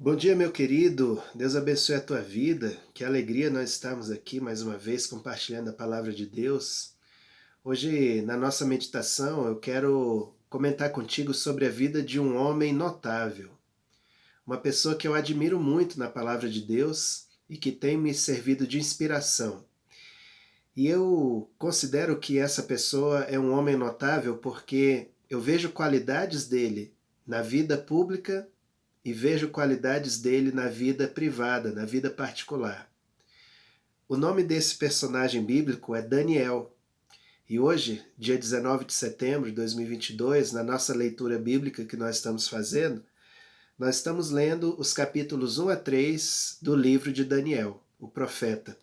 Bom dia, meu querido. Deus abençoe a tua vida. Que alegria nós estarmos aqui mais uma vez compartilhando a palavra de Deus. Hoje, na nossa meditação, eu quero comentar contigo sobre a vida de um homem notável, uma pessoa que eu admiro muito na palavra de Deus e que tem me servido de inspiração. E eu considero que essa pessoa é um homem notável porque eu vejo qualidades dele na vida pública e vejo qualidades dele na vida privada, na vida particular. O nome desse personagem bíblico é Daniel. E hoje, dia 19 de setembro de 2022, na nossa leitura bíblica que nós estamos fazendo, nós estamos lendo os capítulos 1 a 3 do livro de Daniel, o profeta.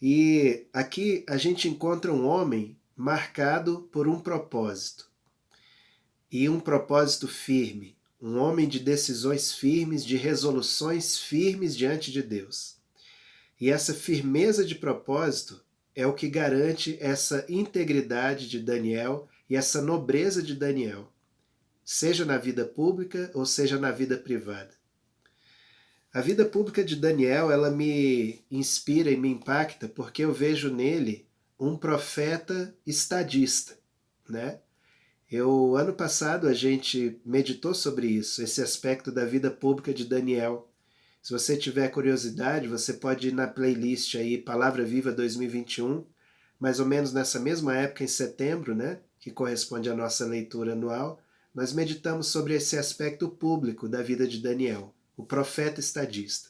E aqui a gente encontra um homem marcado por um propósito. E um propósito firme, um homem de decisões firmes, de resoluções firmes diante de Deus. E essa firmeza de propósito é o que garante essa integridade de Daniel e essa nobreza de Daniel, seja na vida pública ou seja na vida privada. A vida pública de Daniel, ela me inspira e me impacta porque eu vejo nele um profeta estadista, né? Ano passado a gente meditou sobre isso, esse aspecto da vida pública de Daniel. Se você tiver curiosidade, você pode ir na playlist aí Palavra Viva 2021, mais ou menos nessa mesma época, em setembro, né, que corresponde à nossa leitura anual, nós meditamos sobre esse aspecto público da vida de Daniel, o profeta estadista.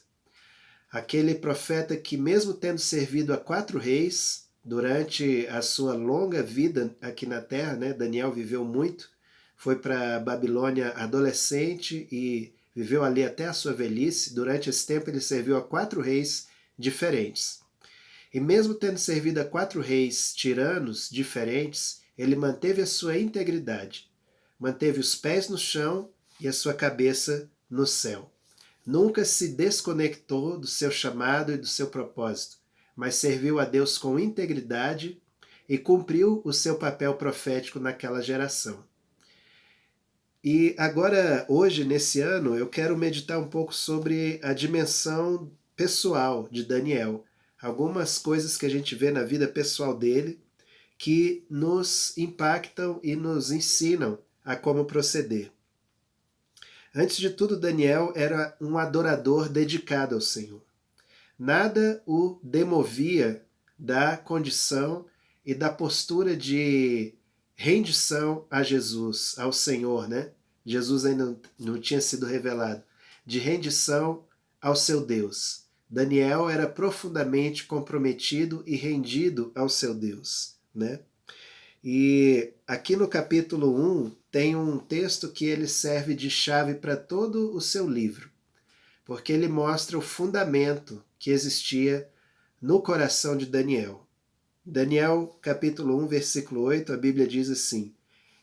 Aquele profeta que, mesmo tendo servido a 4 reis durante a sua longa vida aqui na Terra, né? Daniel viveu muito, foi para a Babilônia adolescente e viveu ali até a sua velhice. Durante esse tempo ele serviu a 4 reis diferentes. E mesmo tendo servido a 4 reis tiranos diferentes, ele manteve a sua integridade, manteve os pés no chão e a sua cabeça no céu. Nunca se desconectou do seu chamado e do seu propósito, mas serviu a Deus com integridade e cumpriu o seu papel profético naquela geração. E agora, hoje, nesse ano, eu quero meditar um pouco sobre a dimensão pessoal de Daniel. Algumas coisas que a gente vê na vida pessoal dele que nos impactam e nos ensinam a como proceder. Antes de tudo, Daniel era um adorador dedicado ao Senhor. Nada o demovia da condição e da postura de rendição a Jesus, ao Senhor, né? Jesus ainda não tinha sido revelado. De rendição ao seu Deus. Daniel era profundamente comprometido e rendido ao seu Deus, né? E aqui no capítulo 1 tem um texto que ele serve de chave para todo o seu livro, porque ele mostra o fundamento que existia no coração de Daniel. Daniel, capítulo 1, versículo 8, a Bíblia diz assim: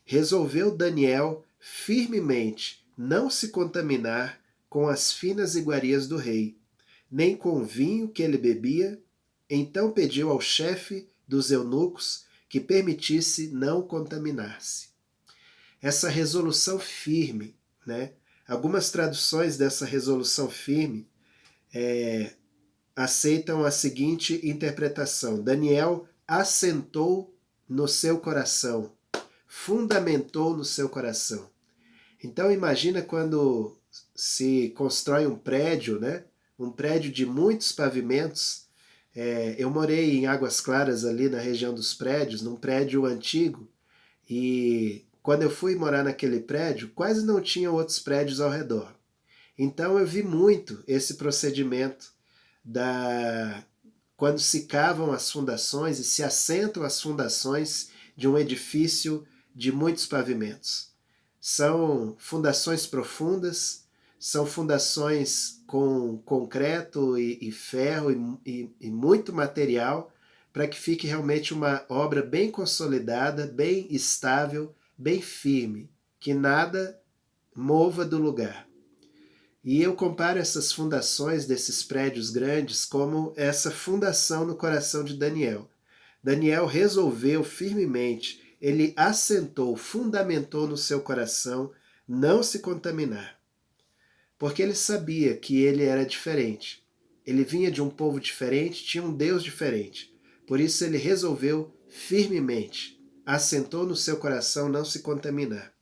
resolveu Daniel firmemente não se contaminar com as finas iguarias do rei, nem com o vinho que ele bebia. Então pediu ao chefe dos eunucos que permitisse não contaminar-se. Essa resolução firme, né? Algumas traduções dessa resolução firme aceitam a seguinte interpretação: Daniel assentou no seu coração, fundamentou no seu coração. Então imagina quando se constrói um prédio, né? Um prédio de muitos pavimentos. Eu morei em Águas Claras, ali na região dos prédios, num prédio antigo, e quando eu fui morar naquele prédio, quase não tinha outros prédios ao redor. Então eu vi muito esse procedimento da quando se cavam as fundações e se assentam as fundações de um edifício de muitos pavimentos. São fundações profundas, são fundações com concreto e ferro e muito material para que fique realmente uma obra bem consolidada, bem estável, bem firme, que nada mova do lugar. E eu comparo essas fundações desses prédios grandes como essa fundação no coração de Daniel. Daniel resolveu firmemente, ele assentou, fundamentou no seu coração não se contaminar. porque ele sabia que ele era diferente. Ele vinha de um povo diferente, tinha um Deus diferente. Por isso ele resolveu firmemente, assentou no seu coração não se contaminar.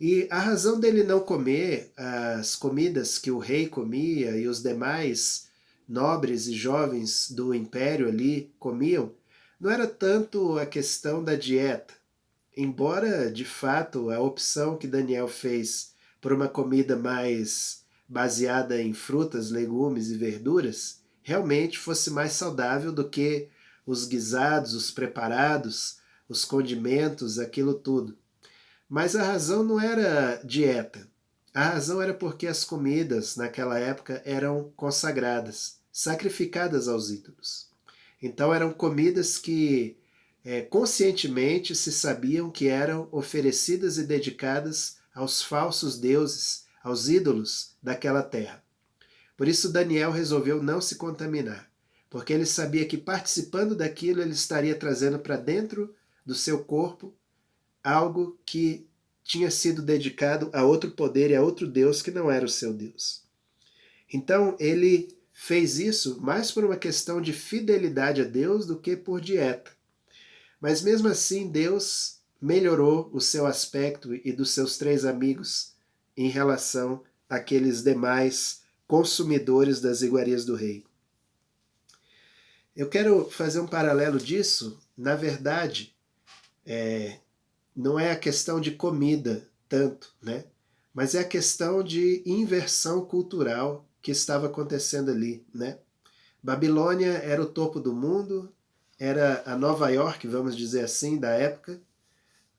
E a razão dele não comer as comidas que o rei comia e os demais nobres e jovens do império ali comiam, não era tanto a questão da dieta, embora de fato a opção que Daniel fez por uma comida mais baseada em frutas, legumes e verduras realmente fosse mais saudável do que os guisados, os preparados, os condimentos, aquilo tudo. Mas a razão não era dieta. A razão era porque as comidas naquela época eram consagradas, sacrificadas aos ídolos. Então eram comidas que conscientemente se sabiam que eram oferecidas e dedicadas aos falsos deuses, aos ídolos daquela terra. Por isso Daniel resolveu não se contaminar, porque ele sabia que participando daquilo ele estaria trazendo para dentro do seu corpo algo que tinha sido dedicado a outro poder e a outro Deus que não era o seu Deus. Então ele fez isso mais por uma questão de fidelidade a Deus do que por dieta. Mas mesmo assim Deus melhorou o seu aspecto e dos seus 3 amigos em relação àqueles demais consumidores das iguarias do rei. Eu quero fazer um paralelo disso. Na verdade, não é a questão de comida tanto, né? Mas é a questão de inversão cultural que estava acontecendo ali, né? Babilônia era o topo do mundo, era a Nova York, vamos dizer assim, da época,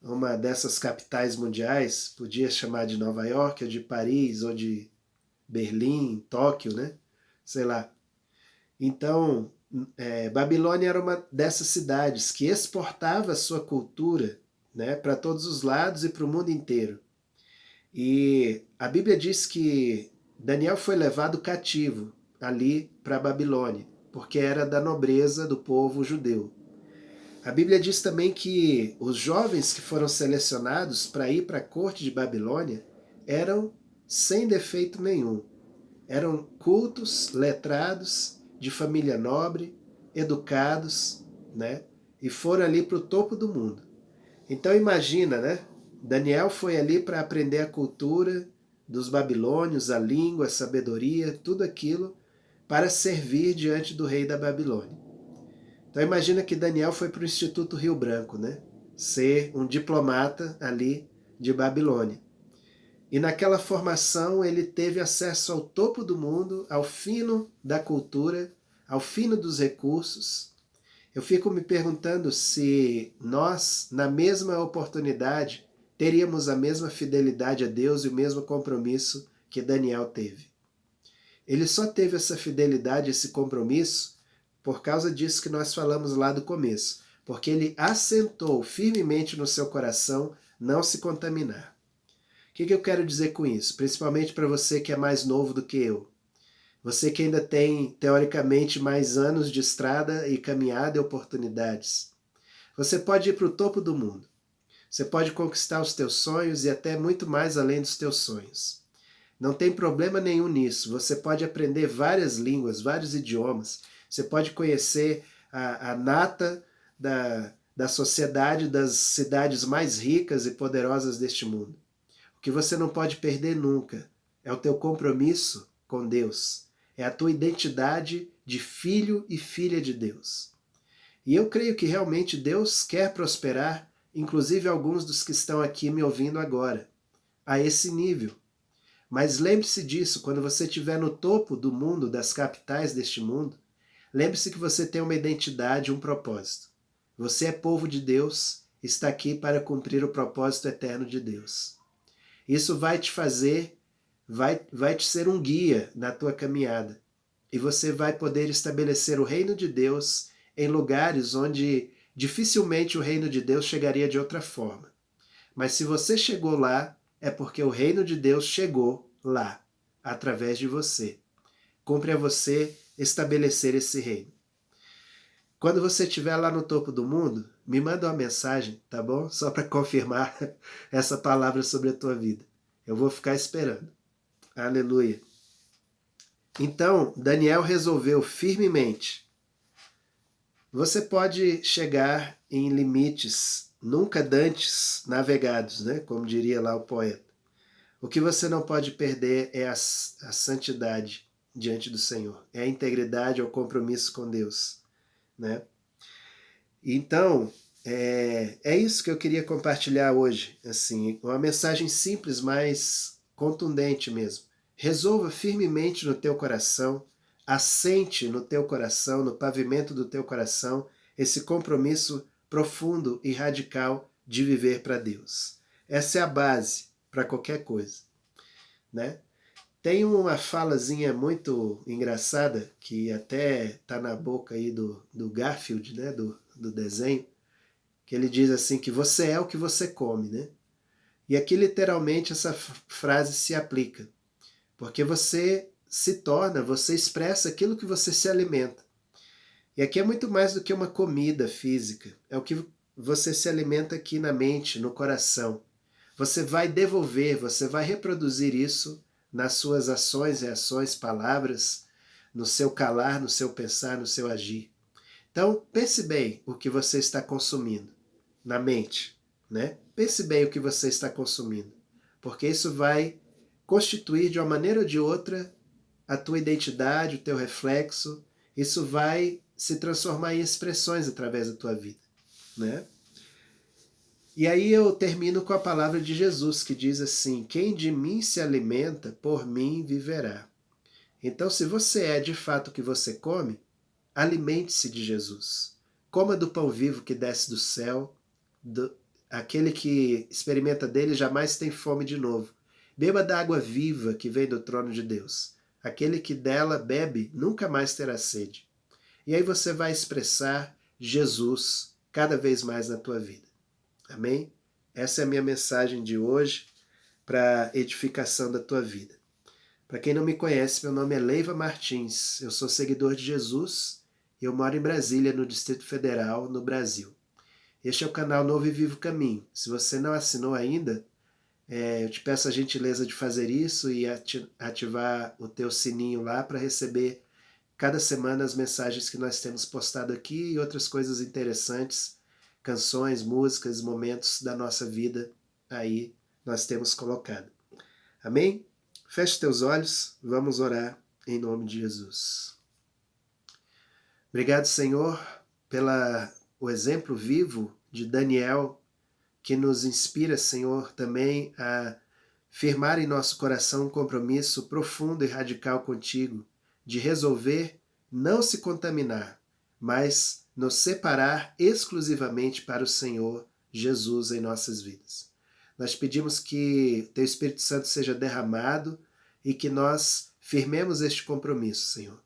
uma dessas capitais mundiais, podia chamar de Nova York, ou de Paris, ou de Berlim, Tóquio, né? Sei lá. Então, Babilônia era uma dessas cidades que exportava a sua cultura, né, para todos os lados e para o mundo inteiro. E a Bíblia diz que Daniel foi levado cativo ali para a Babilônia, porque era da nobreza do povo judeu. A Bíblia diz também que os jovens que foram selecionados para ir para a corte de Babilônia eram sem defeito nenhum. Eram cultos, letrados, de família nobre, educados, né? E foram ali para o topo do mundo. Então imagina, né? Daniel foi ali para aprender a cultura dos babilônios, a língua, a sabedoria, tudo aquilo para servir diante do rei da Babilônia. Então imagina que Daniel foi para o Instituto Rio Branco, né? Ser um diplomata ali de Babilônia. E naquela formação ele teve acesso ao topo do mundo, ao fino da cultura, ao fino dos recursos. Eu fico me perguntando se nós, na mesma oportunidade, teríamos a mesma fidelidade a Deus e o mesmo compromisso que Daniel teve. Ele só teve essa fidelidade, esse compromisso, por causa disso que nós falamos lá do começo, porque ele assentou firmemente no seu coração não se contaminar. O que eu quero dizer com isso? Principalmente para você que é mais novo do que eu. Você que ainda tem, teoricamente, mais anos de estrada e caminhada e oportunidades. Você pode ir para o topo do mundo. Você pode conquistar os teus sonhos e até muito mais além dos teus sonhos. Não tem problema nenhum nisso. Você pode aprender várias línguas, vários idiomas. Você pode conhecer a nata da sociedade das cidades mais ricas e poderosas deste mundo. O que você não pode perder nunca é o teu compromisso com Deus. É a tua identidade de filho e filha de Deus. E eu creio que realmente Deus quer prosperar, inclusive alguns dos que estão aqui me ouvindo agora, a esse nível. Mas lembre-se disso, quando você estiver no topo do mundo, das capitais deste mundo, lembre-se que você tem uma identidade, um propósito. Você é povo de Deus, está aqui para cumprir o propósito eterno de Deus. Isso vai te fazer, vai te ser um guia na tua caminhada. E você vai poder estabelecer o reino de Deus em lugares onde dificilmente o reino de Deus chegaria de outra forma. Mas se você chegou lá, é porque o reino de Deus chegou lá, através de você. Cumpre a você estabelecer esse reino. Quando você estiver lá no topo do mundo, me manda uma mensagem, tá bom? Só para confirmar essa palavra sobre a tua vida. Eu vou ficar esperando. Aleluia. Então, Daniel resolveu firmemente. Você pode chegar em limites nunca dantes navegados, né? Como diria lá o poeta. O que você não pode perder é a santidade diante do Senhor. É a integridade, é o compromisso com Deus, né? Então, é isso que eu queria compartilhar hoje. Assim, uma mensagem simples, mas contundente mesmo. Resolva firmemente no teu coração, assente no teu coração, no pavimento do teu coração, esse compromisso profundo e radical de viver para Deus. Essa é a base para qualquer coisa, né? Tem uma falazinha muito engraçada, que até está na boca aí do Garfield, né? do desenho, que ele diz assim que você é o que você come, né? E aqui literalmente essa frase se aplica, porque você se torna, você expressa aquilo que você se alimenta. E aqui é muito mais do que uma comida física, é o que você se alimenta aqui na mente, no coração. Você vai devolver, você vai reproduzir isso nas suas ações, reações, palavras, no seu calar, no seu pensar, no seu agir. Então, pense bem o que você está consumindo na mente, né? Pense bem o que você está consumindo, porque isso vai constituir de uma maneira ou de outra a tua identidade, o teu reflexo, isso vai se transformar em expressões através da tua vida, né? E aí eu termino com a palavra de Jesus, que diz assim: quem de mim se alimenta, por mim viverá. Então, se você é de fato o que você come, alimente-se de Jesus. Coma do pão vivo que desce do céu, aquele que experimenta dele jamais tem fome de novo. Beba da água viva que vem do trono de Deus. Aquele que dela bebe nunca mais terá sede. E aí você vai expressar Jesus cada vez mais na tua vida. Amém? Essa é a minha mensagem de hoje para edificação da tua vida. Para quem não me conhece, meu nome é Leiva Martins. Eu sou seguidor de Jesus e eu moro em Brasília, no Distrito Federal, no Brasil. Este é o canal Novo e Vivo Caminho. Se você não assinou ainda, eu te peço a gentileza de fazer isso e ativar o teu sininho lá para receber cada semana as mensagens que nós temos postado aqui e outras coisas interessantes, canções, músicas, momentos da nossa vida aí nós temos colocado. Amém? Feche teus olhos, vamos orar em nome de Jesus. Obrigado, Senhor, pelo exemplo vivo de Daniel, que nos inspira, Senhor, também a firmar em nosso coração um compromisso profundo e radical contigo, de resolver não se contaminar, mas nos separar exclusivamente para o Senhor Jesus em nossas vidas. Nós pedimos que Teu Espírito Santo seja derramado e que nós firmemos este compromisso, Senhor.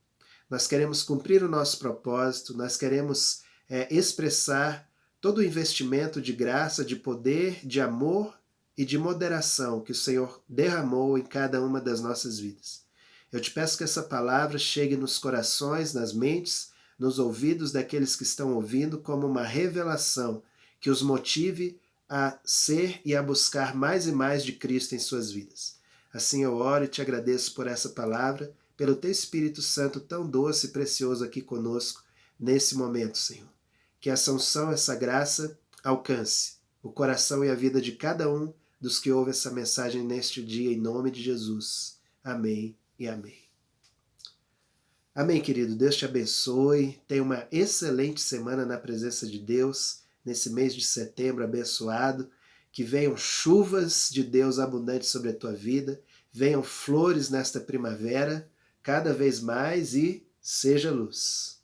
Nós queremos cumprir o nosso propósito, nós queremos expressar todo o investimento de graça, de poder, de amor e de moderação que o Senhor derramou em cada uma das nossas vidas. Eu te peço que essa palavra chegue nos corações, nas mentes, nos ouvidos daqueles que estão ouvindo como uma revelação que os motive a ser e a buscar mais e mais de Cristo em suas vidas. Assim eu oro e te agradeço por essa palavra, pelo teu Espírito Santo tão doce e precioso aqui conosco nesse momento, Senhor. Que essa unção, essa graça alcance o coração e a vida de cada um dos que ouvem essa mensagem neste dia, em nome de Jesus. Amém e amém. Amém, querido. Deus te abençoe. Tenha uma excelente semana na presença de Deus, nesse mês de setembro abençoado. Que venham chuvas de Deus abundantes sobre a tua vida, venham flores nesta primavera, cada vez mais, e seja luz.